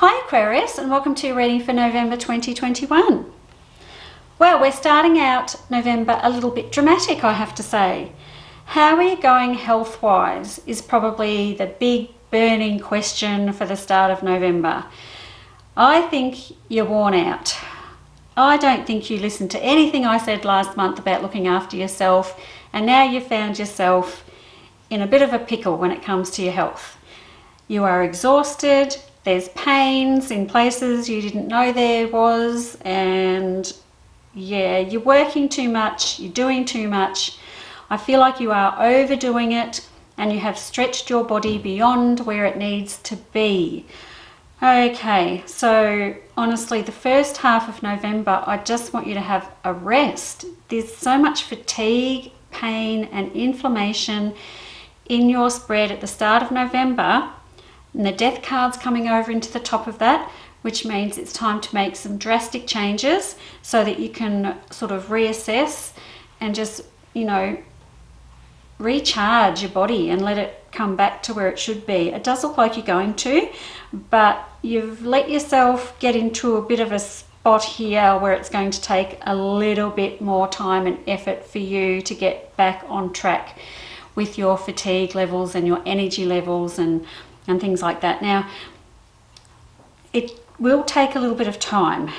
Hi Aquarius, and welcome to your reading for November 2021. Well, we're starting out November a little bit dramatic, I have to say. How are you going health-wise is probably the big burning question for the start of November. I think you're worn out. I don't think you listened to anything I said last month about looking after yourself, and now you've found yourself in a bit of a pickle when it comes to your health. You are exhausted. There's pains in places you didn't know there was, and yeah, you're working too much, you're doing too much. I feel like you are overdoing it and you have stretched your body beyond where it needs to be. Okay, so honestly, the first half of November, I just want you to have a rest. There's so much fatigue, pain, and inflammation in your spread at the start of November. And the death card's coming over into the top of that, which means it's time to make some drastic changes so that you can sort of reassess and just, recharge your body and let it come back to where it should be. It does look like you're going to, but you've let yourself get into a bit of a spot here where it's going to take a little bit more time and effort for you to get back on track with your fatigue levels and your energy levels and things like that. Now, it will take a little bit of time.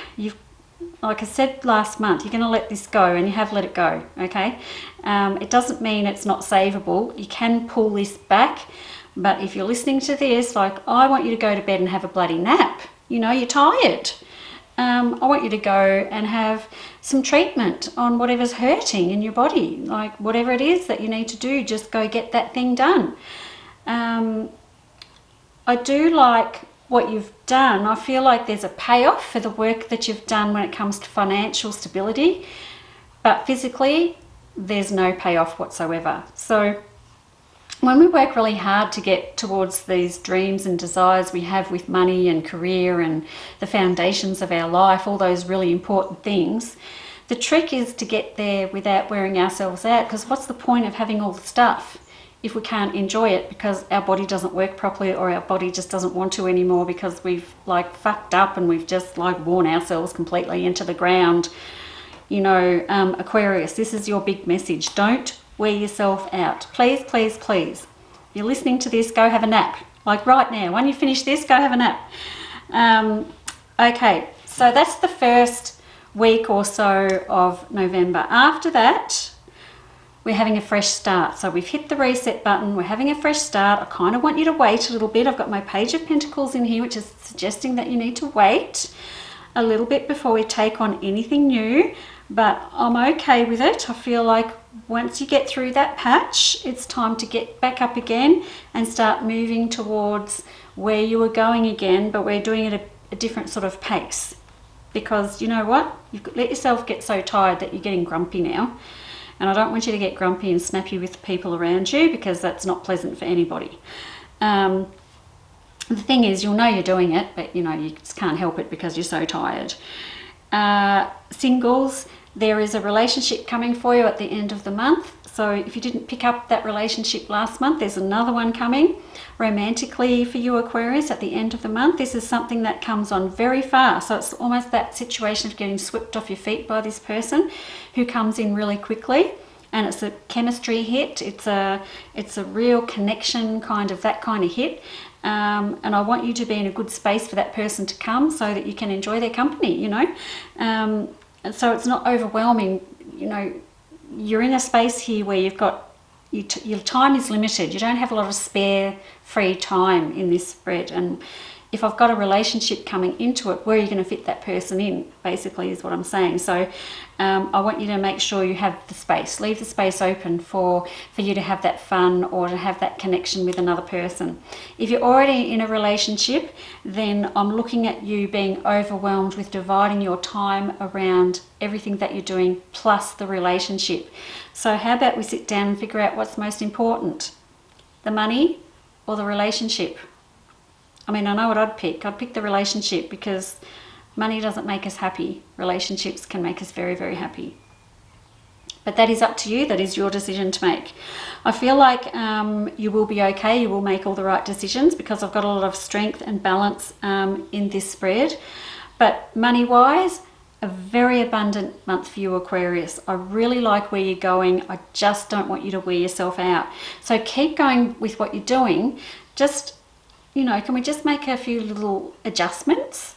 Like I said last month, you're going to let this go, and you have let it go, okay? It doesn't mean it's not savable. You can pull this back, but if you're listening to this, like, I want you to go to bed and have a bloody nap. You're tired. I want you to go and have some treatment on whatever's hurting in your body. Like, whatever it is that you need to do, just go get that thing done. I do like what you've done. I feel like there's a payoff for the work that you've done when it comes to financial stability, but physically there's no payoff whatsoever. So when we work really hard to get towards these dreams and desires we have with money and career and the foundations of our life, all those really important things, the trick is to get there without wearing ourselves out, because what's the point of having all the stuff if we can't enjoy it because our body doesn't work properly, or our body just doesn't want to anymore because we've fucked up and we've just worn ourselves completely into the ground. Aquarius, this is your big message. Don't wear yourself out. Please, please, please. If you're listening to this, go have a nap. Like right now, when you finish this, go have a nap. Okay, so that's the first week or so of November. After that, we're having a fresh start. So we've hit the reset button. We're having a fresh start. I kind of want you to wait a little bit. I've got my Page of Pentacles in here, which is suggesting that you need to wait a little bit before we take on anything new, but I'm okay with it. I feel like once you get through that patch, it's time to get back up again and start moving towards where you were going again, but we're doing it at a different sort of pace. Because you know what? You've let yourself get so tired that you're getting grumpy now. And I don't want you to get grumpy and snappy with the people around you, because that's not pleasant for anybody. The thing is, you'll know you're doing it, but you just can't help it because you're so tired. Singles, there is a relationship coming for you at the end of the month. So if you didn't pick up that relationship last month, there's another one coming romantically for you, Aquarius, at the end of the month. This is something that comes on very fast. So it's almost that situation of getting swept off your feet by this person who comes in really quickly. And it's a chemistry hit. It's a real connection, that kind of hit. And I want you to be in a good space for that person to come so that you can enjoy their company, And so it's not overwhelming, You're in a space here where you've got, your time is limited. You don't have a lot of spare, free time in this spread. And if I've got a relationship coming into it, where are you going to fit that person in, basically, is what I'm saying. So I want you to make sure you have the space. Leave the space open for you to have that fun or to have that connection with another person. If you're already in a relationship, then I'm looking at you being overwhelmed with dividing your time around everything that you're doing plus the relationship. So how about we sit down and figure out what's most important? The money or the relationship? I mean, I know what I'd pick. I'd pick the relationship, because money doesn't make us happy. Relationships can make us very, very happy. But that is up to you. That is your decision to make. I feel like you will be okay. You will make all the right decisions because I've got a lot of strength and balance in this spread. But money-wise, a very abundant month for you, Aquarius. I really like where you're going. I just don't want you to wear yourself out. So keep going with what you're doing. Just, you know, can we just make a few little adjustments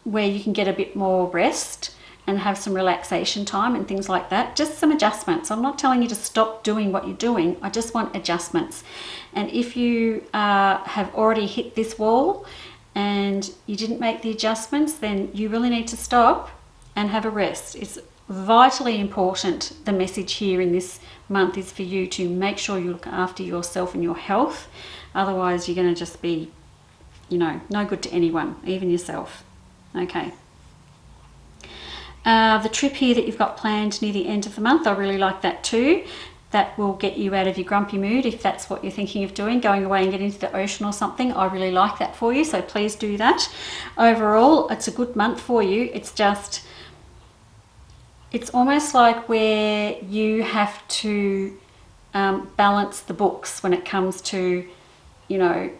where you can get a bit more rest and have some relaxation time and things like that? Just some adjustments. I'm not telling you to stop doing what you're doing. I just want adjustments. And if you have already hit this wall and you didn't make the adjustments, then you really need to stop and have a rest. It's vitally important. The message here in this month is for you to make sure you look after yourself and your health. Otherwise, you're going to just be, you know, no good to anyone, even yourself. Okay. The trip here that you've got planned near the end of the month, I really like that too. That will get you out of your grumpy mood if that's what you're thinking of doing, going away and getting into the ocean or something. I really like that for you, so please do that. Overall, it's a good month for you. It's just, it's almost like where you have to balance the books when it comes to, you know,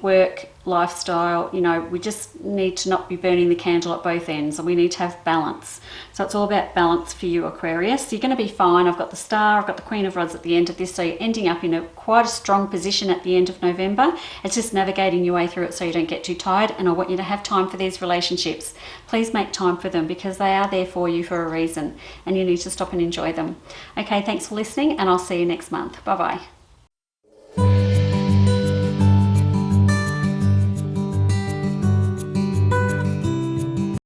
work, lifestyle. You know, we just need to not be burning the candle at both ends, and we need to have balance. So it's all about balance for you, Aquarius. You're going to be fine. I've got the Star, I've got the Queen of Rods at the end of this, so you're ending up in quite a strong position at the end of November. It's just navigating your way through it so you don't get too tired, and I want you to have time for these relationships. Please make time for them because they are there for you for a reason, and you need to stop and enjoy them. Okay, thanks for listening, and I'll see you next month. Bye-bye.